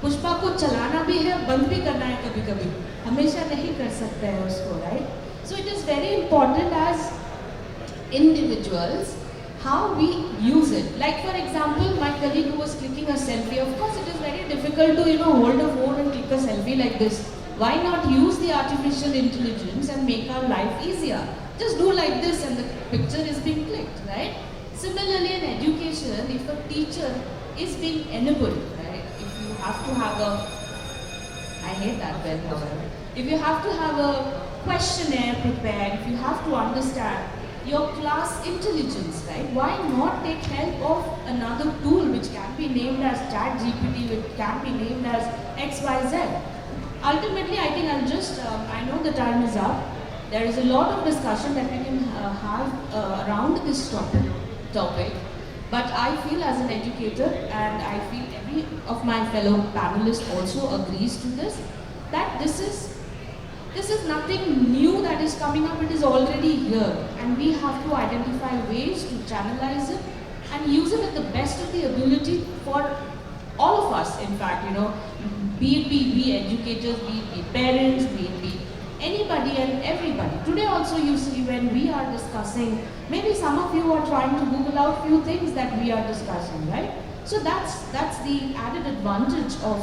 Pushpa को चलाना भी है, बंद भी करना है कभी-कभी. हमेशा नहीं कर सकते हैं उसको, right? So it is very important as individuals how we use it. Like for example, my colleague who was clicking a selfie, of course it is very difficult to hold a phone and click a selfie like this. Why not use the artificial intelligence and make our life easier? Just do like this and the picture is being clicked, right? Similarly in education, if a teacher is being enabled, right? If you have to have a, I hate that pen, however. If you have to have a questionnaire prepared, if you have to understand your class intelligence, right? Why not take help of another tool which can be named as ChatGPT, which can be named as XYZ? Ultimately, I think I'll just, I know the time is up. There is a lot of discussion that we can have around this topic. But I feel as an educator, and I feel every of my fellow panelists also agrees to this, that this is nothing new that is coming up, it is already here. And we have to identify ways to channelize it and use it at the best of the ability for all of us, in fact, be it be educators, be it be parents, be it be anybody and everybody. Today also you see when we are discussing, maybe some of you are trying to Google out few things that we are discussing, right? So that's the added advantage of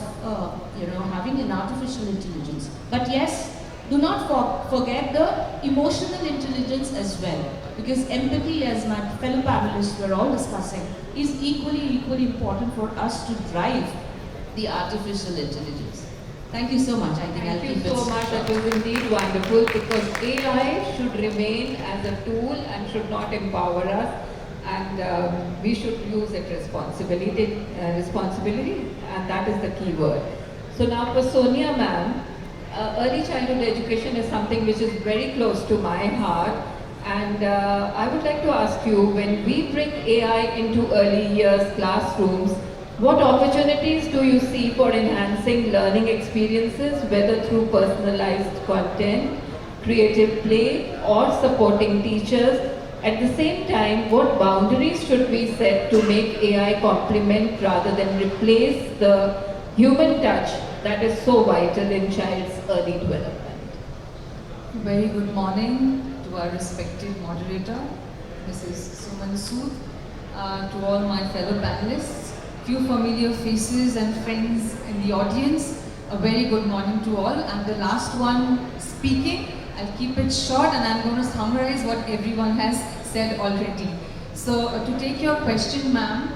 having an artificial intelligence. But yes, Do not forget the emotional intelligence as well, because empathy, as my fellow panelists were all discussing, is equally important for us to drive the artificial intelligence. Thank you so much. I think I'll Thank keep you it so much. That was indeed wonderful, because AI should remain as a tool and should not empower us, and we should use it responsibly, and that is the key word. So now for Sonia ma'am, early childhood education is something which is very close to my heart, and I would like to ask you, when we bring AI into early years classrooms, what opportunities do you see for enhancing learning experiences, whether through personalized content, creative play, or supporting teachers? At the same time, what boundaries should we set to make AI complement rather than replace the human touch that is so vital in child's early development? Very good morning to our respected moderator, Mrs. Suman Sood, to all my fellow panelists, few familiar faces and friends in the audience. A very good morning to all. I'm the last one speaking. I'll keep it short, and I'm going to summarize what everyone has said already. So to take your question, ma'am,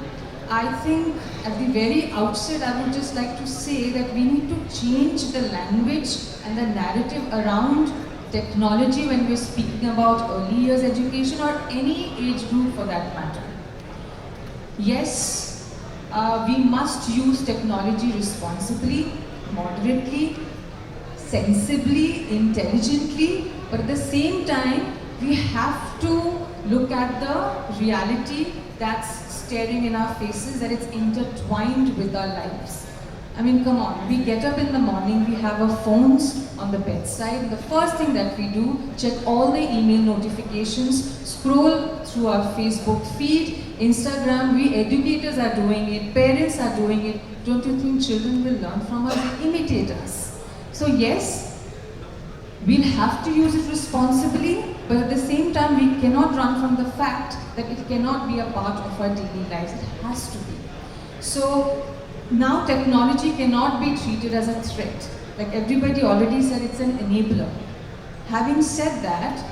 I think at the very outset I would just like to say that we need to change the language and the narrative around technology when we're speaking about early years education or any age group for that matter. Yes, we must use technology responsibly, moderately, sensibly, intelligently, but at the same time, we have to look at the reality that's staring in our faces, that it's intertwined with our lives. I mean, come on, we get up in the morning, we have our phones on the bedside. The first thing that we do, check all the email notifications, scroll through our Facebook feed, Instagram. We educators are doing it, parents are doing it. Don't you think children will learn from us, they imitate us? So yes, we'll have to use it responsibly, but at the same time we cannot run from the fact that it cannot be a part of our daily lives. It has to be. So now technology cannot be treated as a threat. Like everybody already said, it's an enabler. Having said that,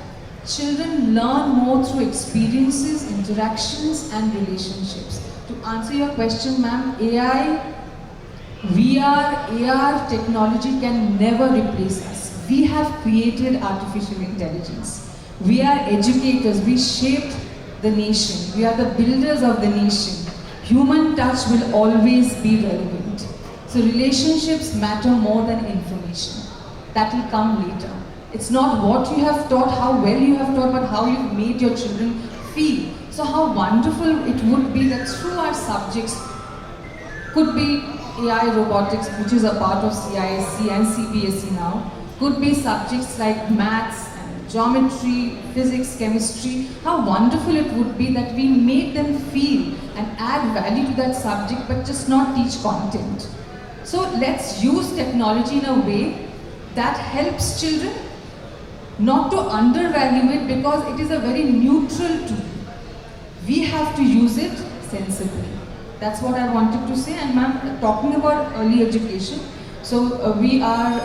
children learn more through experiences, interactions and relationships. To answer your question, ma'am, AI, VR, AR technology can never replace us. We have created artificial intelligence. We are educators, we shaped the nation. We are the builders of the nation. Human touch will always be relevant. So relationships matter more than information. That will come later. It's not what you have taught, how well you have taught, but how you've made your children feel. So how wonderful it would be that through our subjects, could be AI robotics, which is a part of CISE and CBSE now, could be subjects like maths, geometry, physics, chemistry. How wonderful it would be that we make them feel and add value to that subject, but just not teach content. So let's use technology in a way that helps children, not to undervalue it, because it is a very neutral tool. We have to use it sensibly. That's what I wanted to say. And ma'am, talking about early education, so we are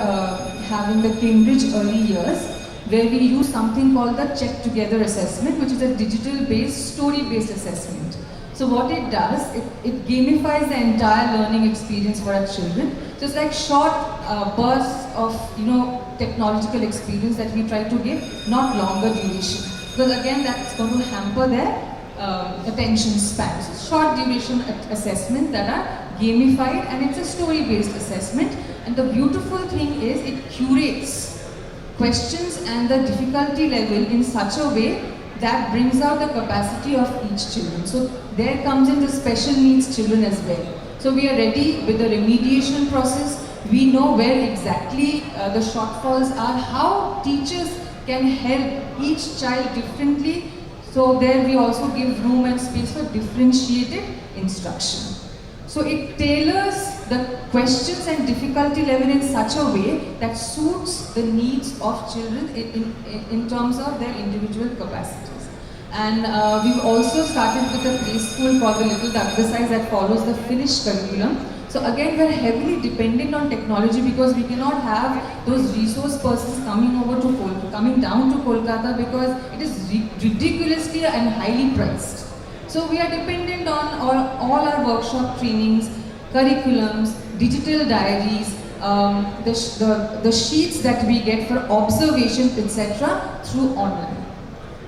having the Cambridge early years, where we use something called the Check Together assessment, which is a digital-based, story-based assessment. So what it does, it gamifies the entire learning experience for our children. So it's like short bursts of, technological experience that we try to give, not longer duration. Because again, that's going to hamper their attention span. So short duration assessment that are gamified, and it's a story-based assessment. And the beautiful thing is it curates questions and the difficulty level in such a way that brings out the capacity of each children. So there comes in the special needs children as well. So we are ready with the remediation process. We know where exactly the shortfalls are, how teachers can help each child differently. So there we also give room and space for differentiated instruction. So it tailors the questions and difficulty level in such a way that suits the needs of children in terms of their individual capacities. And we've also started with a play school called the Little Duck Size that follows the Finnish curriculum. So again, we're heavily dependent on technology because we cannot have those resource persons coming down to Kolkata because it is ridiculously and highly priced. So we are dependent on all our workshop trainings, curriculums, digital diaries, the sheets that we get for observations, etc. through online.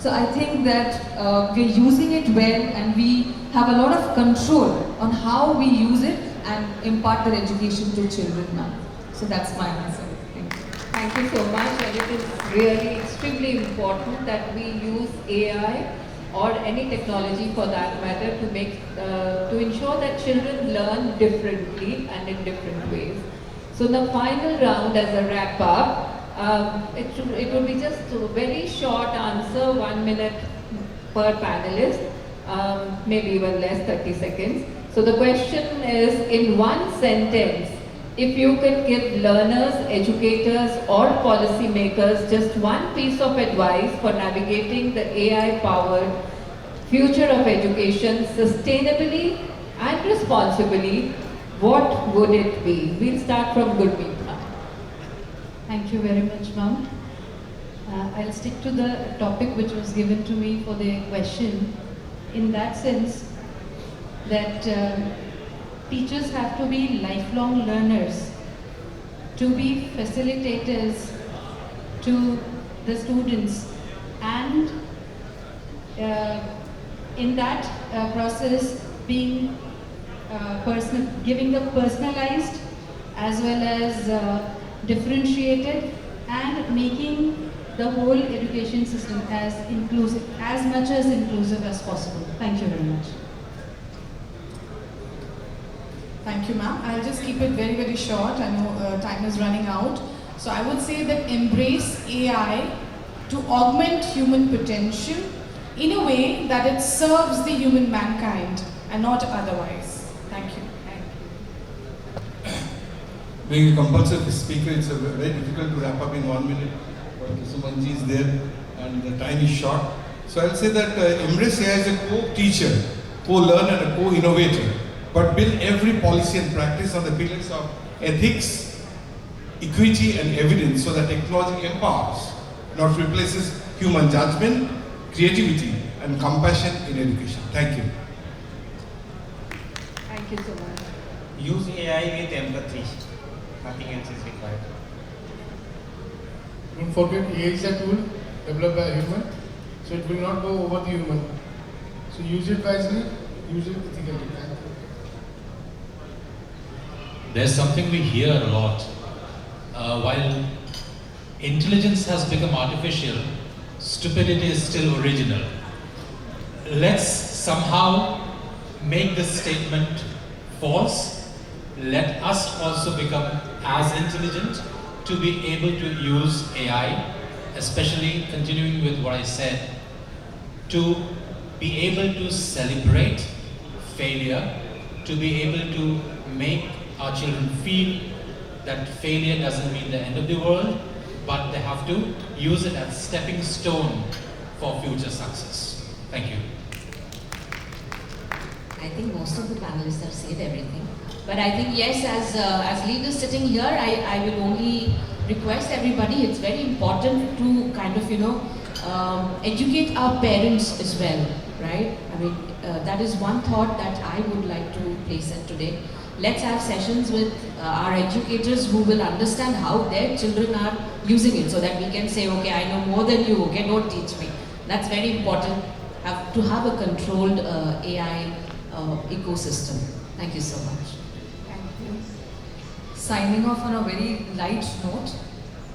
So I think that we're using it well and we have a lot of control on how we use it and impart their education to children now. So that's my answer. Thank you. Thank you so much, and it is really extremely important that we use AI or any technology for that matter to ensure that children learn differently and in different ways. So the final round as a wrap up, it will be just a very short answer, 1 minute per panelist, maybe even less, 30 seconds. So the question is, in one sentence, if you could give learners, educators or policy makers just one piece of advice for navigating the AI-powered future of education sustainably and responsibly, what would it be? We'll start from Gurmeet. Thank you very much, ma'am. I'll stick to the topic which was given to me for the question. In that sense, that teachers have to be lifelong learners, to be facilitators to the students, and in that process being giving the personalized as well as differentiated and making the whole education system as inclusive, as much as inclusive as possible. Thank you very much. Thank you, ma'am. I'll just keep it very, very short. I know time is running out. So I would say that embrace AI to augment human potential in a way that it serves the human mankind and not otherwise. Thank you. Being a compulsive speaker, it's very difficult to wrap up in 1 minute. But Sumanji is there and the time is short. So I'll say that embrace AI as a co-teacher, co-learner and a co-innovator. But build every policy and practice on the pillars of ethics, equity and evidence so that technology empowers, not replaces human judgment, creativity and compassion in education. Thank you. Thank you so much. Use AI with empathy. Nothing else is required. Don't forget, AI is a tool developed by a human, so it will not go over the human. So use it wisely, use it ethically. There's something we hear a lot. While intelligence has become artificial, stupidity is still original. Let's somehow make this statement false. Let us also become as intelligent to be able to use AI, especially continuing with what I said, to be able to celebrate failure, to be able to make our children feel that failure doesn't mean the end of the world, but they have to use it as a stepping stone for future success. Thank you. I think most of the panelists have said everything. But I think, yes, as leaders sitting here, I will only request everybody, it's very important to kind of, educate our parents as well, right? I mean, that is one thought that I would like to place at today. Let's have sessions with our educators who will understand how their children are using it so that we can say, okay, I know more than you, okay, don't teach me. That's very important, to have a controlled AI ecosystem. Thank you so much. Thank you. Signing off on a very light note,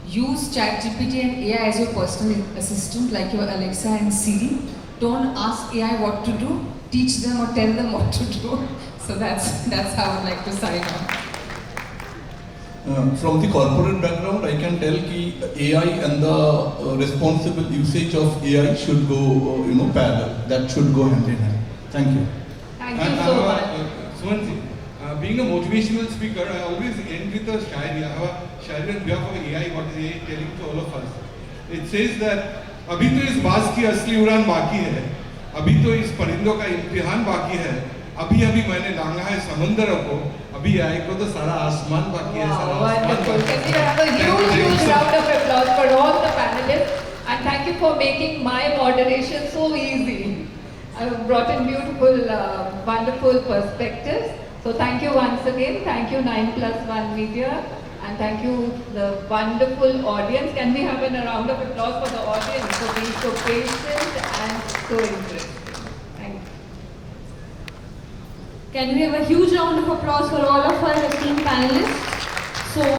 use ChatGPT and AI as your personal assistant like your Alexa and Siri. Don't ask AI what to do, teach them or tell them what to do. So that's how I would like to sign off. From the corporate background, I can tell that AI and the responsible usage of AI should go, parallel. That should go hand in hand. Thank you. Thank you so much. Sumanji, being a motivational speaker, I always end with a shairi. I have a shairi on behalf of AI, what is AI telling to all of us. It says that, अभी तो इस बाज की असली उड़ान बाकी है, अभी तो इस परिंदों का इम्तिहान बाकी है, अभी अभी मैंने लांगा है समुंदर को, अभी आए को तो सारा आसमान बाकी है, सारा Wow, आसमान wonderful. बाकी Can we have a Thank you huge so round much. of applause for all the panelists, and thank you for making my moderation so easy. I've brought in beautiful, wonderful perspectives. So thank you once again. Thank you 9+1 Media, and thank you the wonderful audience. Can we have a round of applause for the audience for being so patient and so interested? Thank you. Can we have a huge round of applause for all of our esteemed panelists?